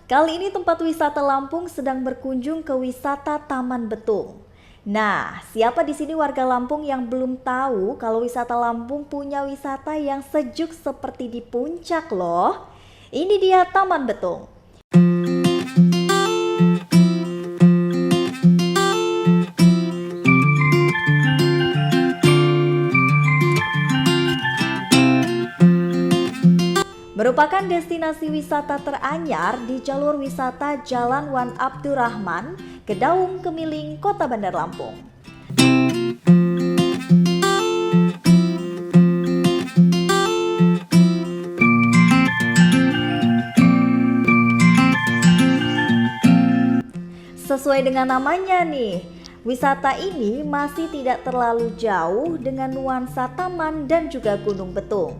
Kali ini tempat wisata Lampung sedang berkunjung ke wisata Taman Betung. Nah, siapa di sini warga Lampung yang belum tahu kalau wisata Lampung punya wisata yang sejuk seperti di puncak loh? Ini dia Taman Betung. Merupakan destinasi wisata teranyar di jalur wisata Jalan Wan Abdurrahman, Kedaung Kemiling, Kota Bandar Lampung. Sesuai dengan namanya nih, wisata ini masih tidak terlalu jauh dengan nuansa taman dan juga Gunung Betung.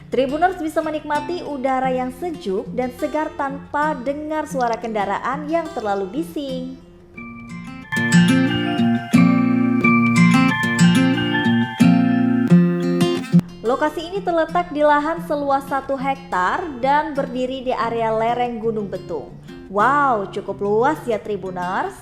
Tribuners bisa menikmati udara yang sejuk dan segar tanpa dengar suara kendaraan yang terlalu bising. Lokasi ini terletak di lahan seluas 1 hektar dan berdiri di area lereng Gunung Betung. Wow, cukup luas ya Tribuners.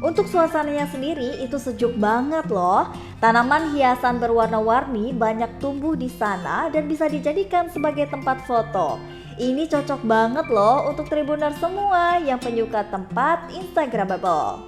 Untuk suasananya sendiri itu sejuk banget loh. Tanaman hiasan berwarna-warni banyak tumbuh di sana dan bisa dijadikan sebagai tempat foto. Ini cocok banget loh untuk Tribuners semua yang penyuka tempat Instagramable.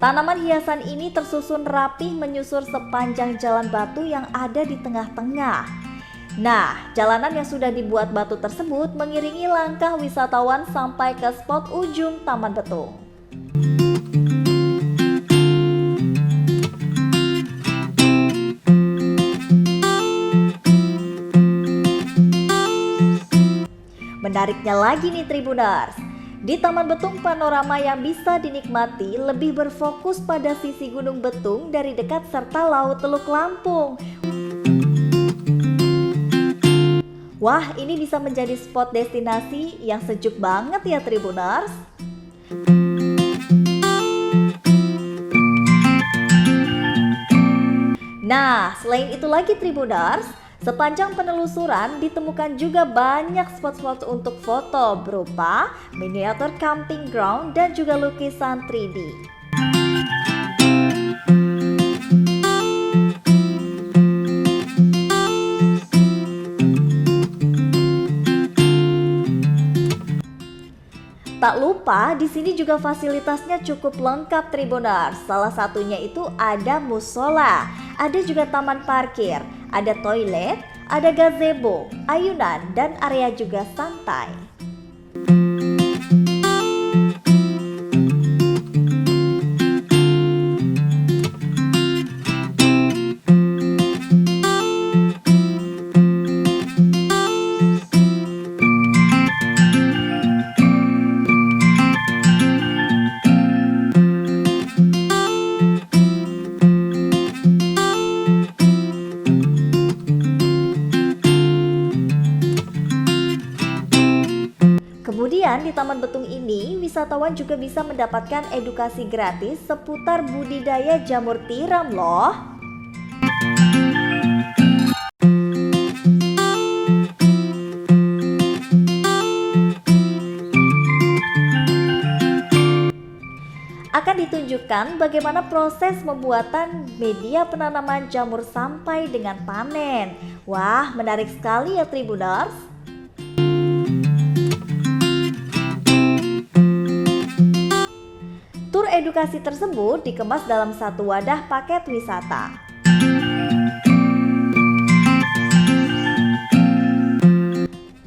Tanaman hiasan ini tersusun rapih menyusur sepanjang jalan batu yang ada di tengah-tengah. Nah, jalanan yang sudah dibuat batu tersebut mengiringi langkah wisatawan sampai ke spot ujung Taman Betung. Menariknya lagi nih Tribuners, di Taman Betung panorama yang bisa dinikmati lebih berfokus pada sisi Gunung Betung dari dekat serta Laut Teluk Lampung. Wah, ini bisa menjadi spot destinasi yang sejuk banget ya Tribuners. Nah, selain itu lagi Tribuners, sepanjang penelusuran ditemukan juga banyak spot-spot untuk foto berupa miniatur camping ground dan juga lukisan 3D. Tak lupa di sini juga fasilitasnya cukup lengkap Tribuners. Salah satunya itu ada musola, ada juga taman parkir, ada toilet, ada gazebo, ayunan, dan area juga santai. Kemudian di Taman Betung ini, wisatawan juga bisa mendapatkan edukasi gratis seputar budidaya jamur tiram loh. Akan ditunjukkan bagaimana proses pembuatan media penanaman jamur sampai dengan panen. Wah, menarik sekali ya Tribuners. Tur edukasi tersebut dikemas dalam satu wadah paket wisata.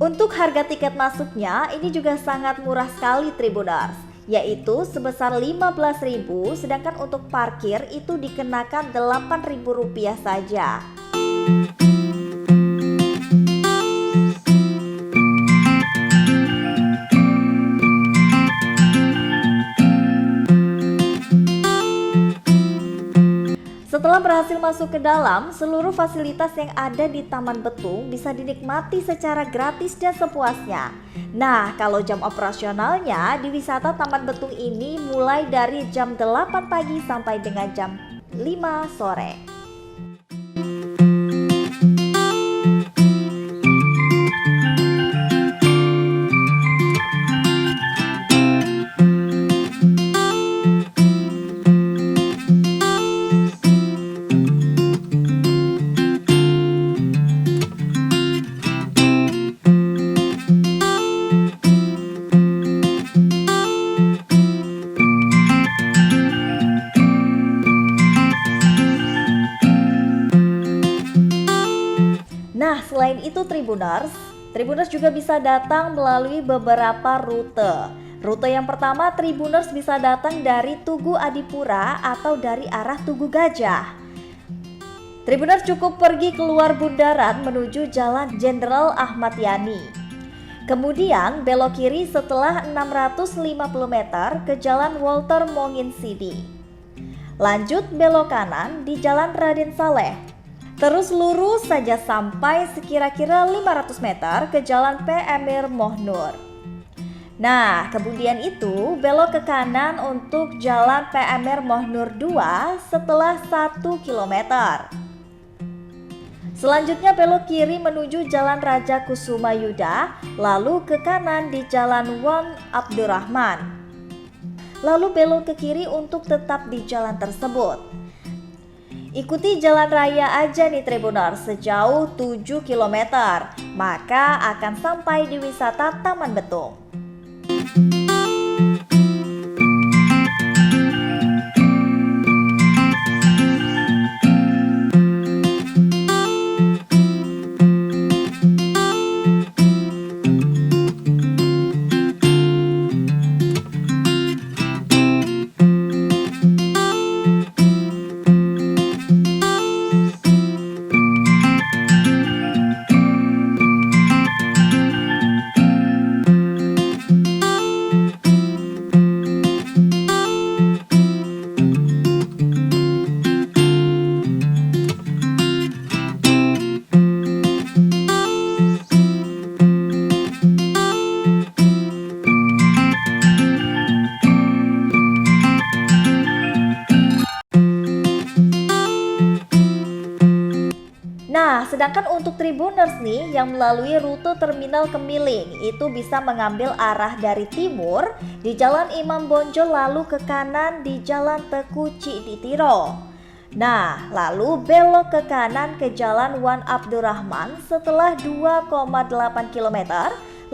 Untuk harga tiket masuknya ini juga sangat murah sekali Tribuners, yaitu sebesar Rp15.000, sedangkan untuk parkir itu dikenakan Rp8.000 saja. Setelah berhasil masuk ke dalam, seluruh fasilitas yang ada di Taman Betung bisa dinikmati secara gratis dan sepuasnya. Nah, kalau jam operasionalnya di wisata Taman Betung ini mulai dari jam 8 pagi sampai dengan jam 5 sore. Nah, selain itu Tribuners juga bisa datang melalui beberapa rute. Rute yang pertama, Tribuners bisa datang dari Tugu Adipura atau dari arah Tugu Gajah. Tribuners cukup pergi keluar bundaran menuju Jalan Jenderal Ahmad Yani. Kemudian belok kiri setelah 650 meter ke Jalan Walter Monginsidi. Lanjut belok kanan di Jalan Raden Saleh. Terus lurus saja sampai sekira-kira 500 meter ke Jalan P. Emir Mohnur. Nah, kemudian itu belok ke kanan untuk Jalan P. Emir Mohnur 2 setelah 1 km. Selanjutnya belok kiri menuju Jalan Raja Kusuma Yuda, lalu ke kanan di Jalan Wan Abdurrahman. Lalu belok ke kiri untuk tetap di jalan tersebut. Ikuti jalan raya aja nih Tribuners sejauh 7 km, maka akan sampai di wisata Taman Betung. Nah, sedangkan untuk Tribuners nih yang melalui rute Terminal Kemiling itu bisa mengambil arah dari timur di Jalan Imam Bonjol lalu ke kanan di Jalan Teku Cikditiro. Nah, lalu belok ke kanan ke Jalan Wan Abdurrahman setelah 2,8 km,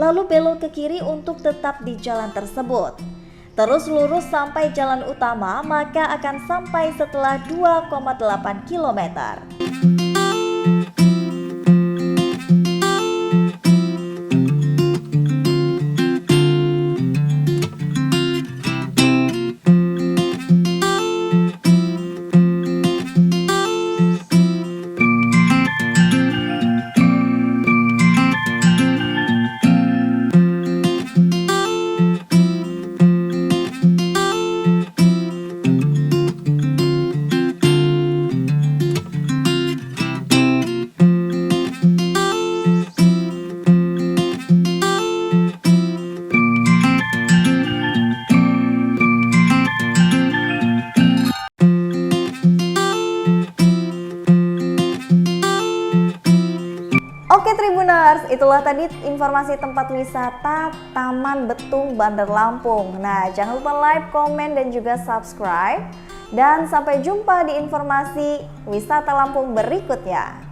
lalu belok ke kiri untuk tetap di jalan tersebut. Terus lurus sampai jalan utama, maka akan sampai setelah 2,8 km. Oke Tribuners, itulah tadi informasi tempat wisata Taman Betung Bandar Lampung. Nah, jangan lupa like, komen, dan juga subscribe. Dan sampai jumpa di informasi wisata Lampung berikutnya.